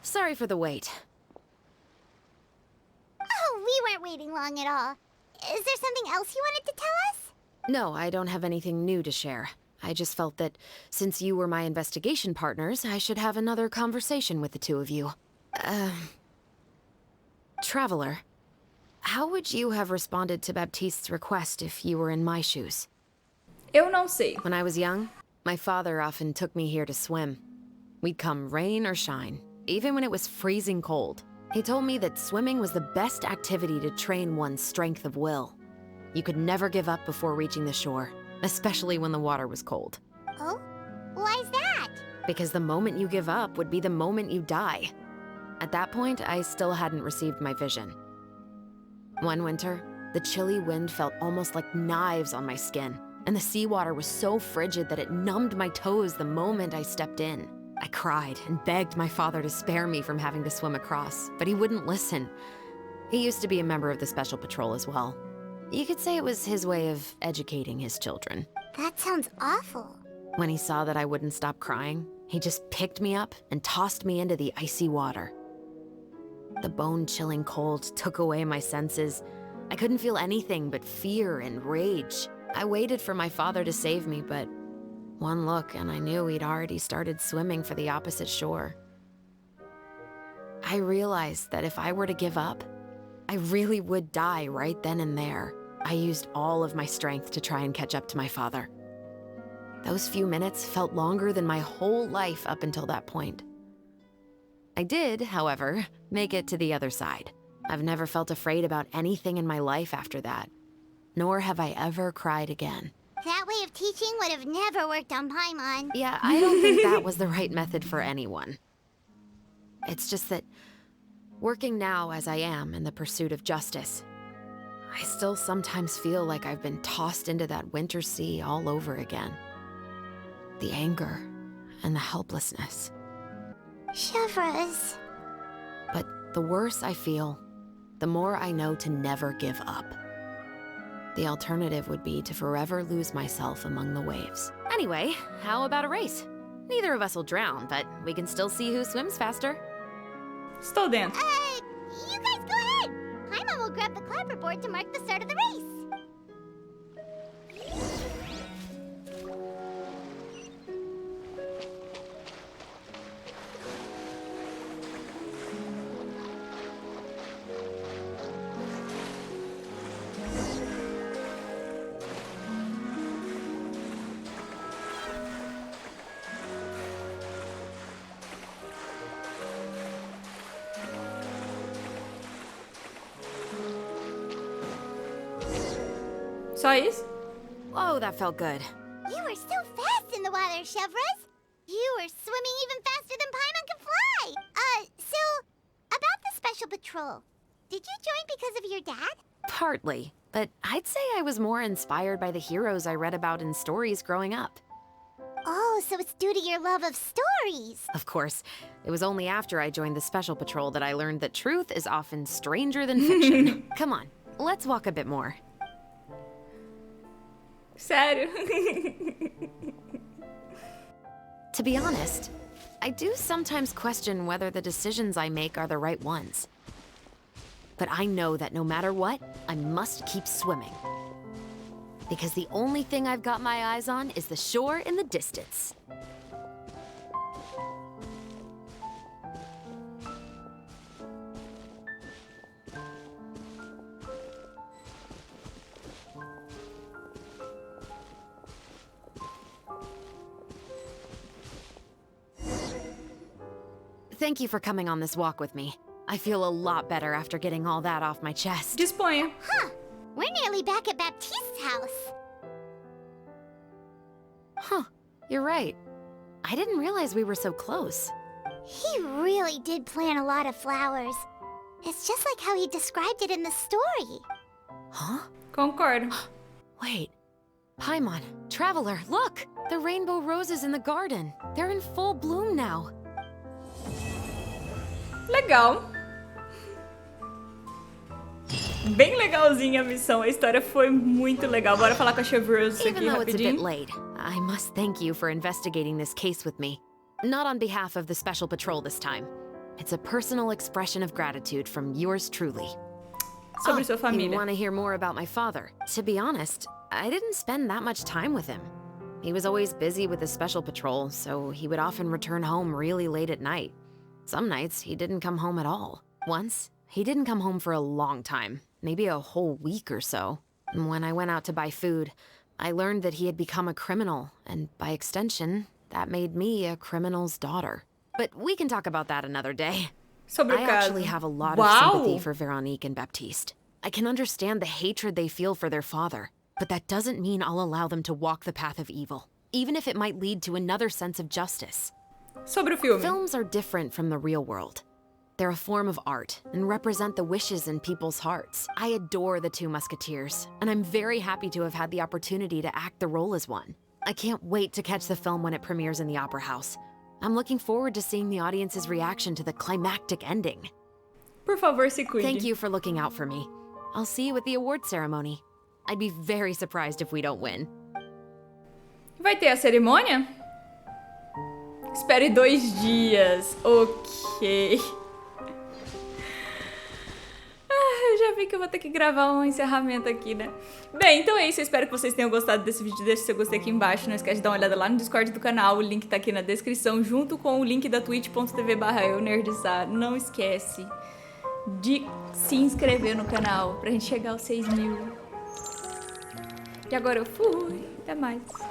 Sorry for the wait. Oh, we weren't waiting long at all. Is there something else you wanted to tell us? No, I don't have anything new to share. I just felt that since you were my investigation partners, I should have another conversation with the two of you. Traveler, how would you have responded to Baptiste's request if you were in my shoes? Eu não sei. When I was young, my father often took me here to swim. We'd come rain or shine, even when it was freezing cold. He told me that swimming was the best activity to train one's strength of will. You could never give up before reaching the shore, especially when the water was cold. Oh? Why's that? Because the moment you give up would be the moment you die. At that point, I still hadn't received my vision. One winter, the chilly wind felt almost like knives on my skin, and the seawater was so frigid that it numbed my toes the moment I stepped in. I cried and begged my father to spare me from having to swim across, but he wouldn't listen. He used to be a member of the Special Patrol as well. You could say it was his way of educating his children. That sounds awful. When he saw that I wouldn't stop crying, he just picked me up and tossed me into the icy water. The bone-chilling cold took away my senses. I couldn't feel anything but fear and rage. I waited for my father to save me, but one look and I knew he'd already started swimming for the opposite shore. I realized that if I were to give up, I really would die right then and there. I used all of my strength to try and catch up to my father. Those few minutes felt longer than my whole life up until that point. I did, however, make it to the other side. I've never felt afraid about anything in my life after that. Nor have I ever cried again. That way way of teaching would have never worked on Paimon. Yeah, I don't think that was the right method for anyone. It's just that, working now as I am in the pursuit of justice, I still sometimes feel like I've been tossed into that winter sea all over again. The anger and the helplessness. Chevres. But the worse I feel, the more I know to never give up. The alternative would be to forever lose myself among the waves. Anyway, how about a race? Neither of us will drown, but we can still see who swims faster. Estou dentro. You guys go ahead. Paimon will grab the clapperboard to mark the start of the race. Só isso? Whoa, that felt good. You were so fast in the water, Chevres. You were swimming even faster than Paimon can fly. So, about the special patrol, did you join because of your dad? Partly, but I'd say I was more inspired by the heroes I read about in stories growing up. Oh, so it's due to your love of stories. Of course, it was only after I joined the Special Patrol that I learned that truth is often stranger than fiction. Come on, let's walk a bit more. Sério? To be honest, I do sometimes question whether the decisions I make are the right ones. But I know that no matter what, I must keep swimming. Because the only thing I've got my eyes on is the shore in the distance. Thank you for coming on this walk with me. I feel a lot better after getting all that off my chest. Disponha. Huh. We're nearly back at Baptiste's house. Huh, you're right. I didn't realize we were so close. He really did plant a lot of flowers. It's just like how he described it in the story. Huh? Concordo. Wait. Paimon, Traveler, look! The rainbow roses in the garden. They're in full bloom now. Legal. Bem legalzinha a missão. A história foi muito legal. Bora falar com a Chevreuse aqui Even though it's a rapidinho. bit late, I must thank you for investigating this case with me. Not on behalf of the Special Patrol this time. It's a personal expression of gratitude from yours truly. Sobre sua família. You want to hear more about my father? To be honest, I didn't spend that much time with him. He was always busy with the Special Patrol, so he would often return home really late at night. Some nights, he didn't come home at all. Once, he didn't come home for a long time, maybe a whole week or so. And when I went out to buy food, I learned that he had become a criminal, and by extension, that made me a criminal's daughter. But we can talk about that another day. Sobre o I caso. actually have a lot of sympathy for Veronique and Baptiste. I can understand the hatred they feel for their father, but that doesn't mean I'll allow them to walk the path of evil, even if it might lead to another sense of justice. Sobre o filme. Films are different from the real world. They're a form of art and represent the wishes in people's hearts. I adore the two Musketeers, and I'm very happy to have had the opportunity to act the role as one. I can't wait to catch the film when it premieres in the Opera House. I'm looking forward to seeing the audience's reaction to the climactic ending. Por favor, se cuide. Thank you for looking out for me. I'll see you at the award ceremony. I'd be very surprised if we don't win. Vai ter a cerimônia? Espere 2 dias. Ok. Eu já vi que eu vou ter que gravar um encerramento aqui, né? Bem, então é isso. Eu espero que vocês tenham gostado desse vídeo. Deixa seu gostei aqui embaixo. Não esquece de dar uma olhada lá no Discord do canal. O link tá aqui na descrição, junto com o link da twitch.tv/eunerdcontato. Não esquece de se inscrever no canal pra gente chegar aos 6.000. E agora eu fui. Até mais.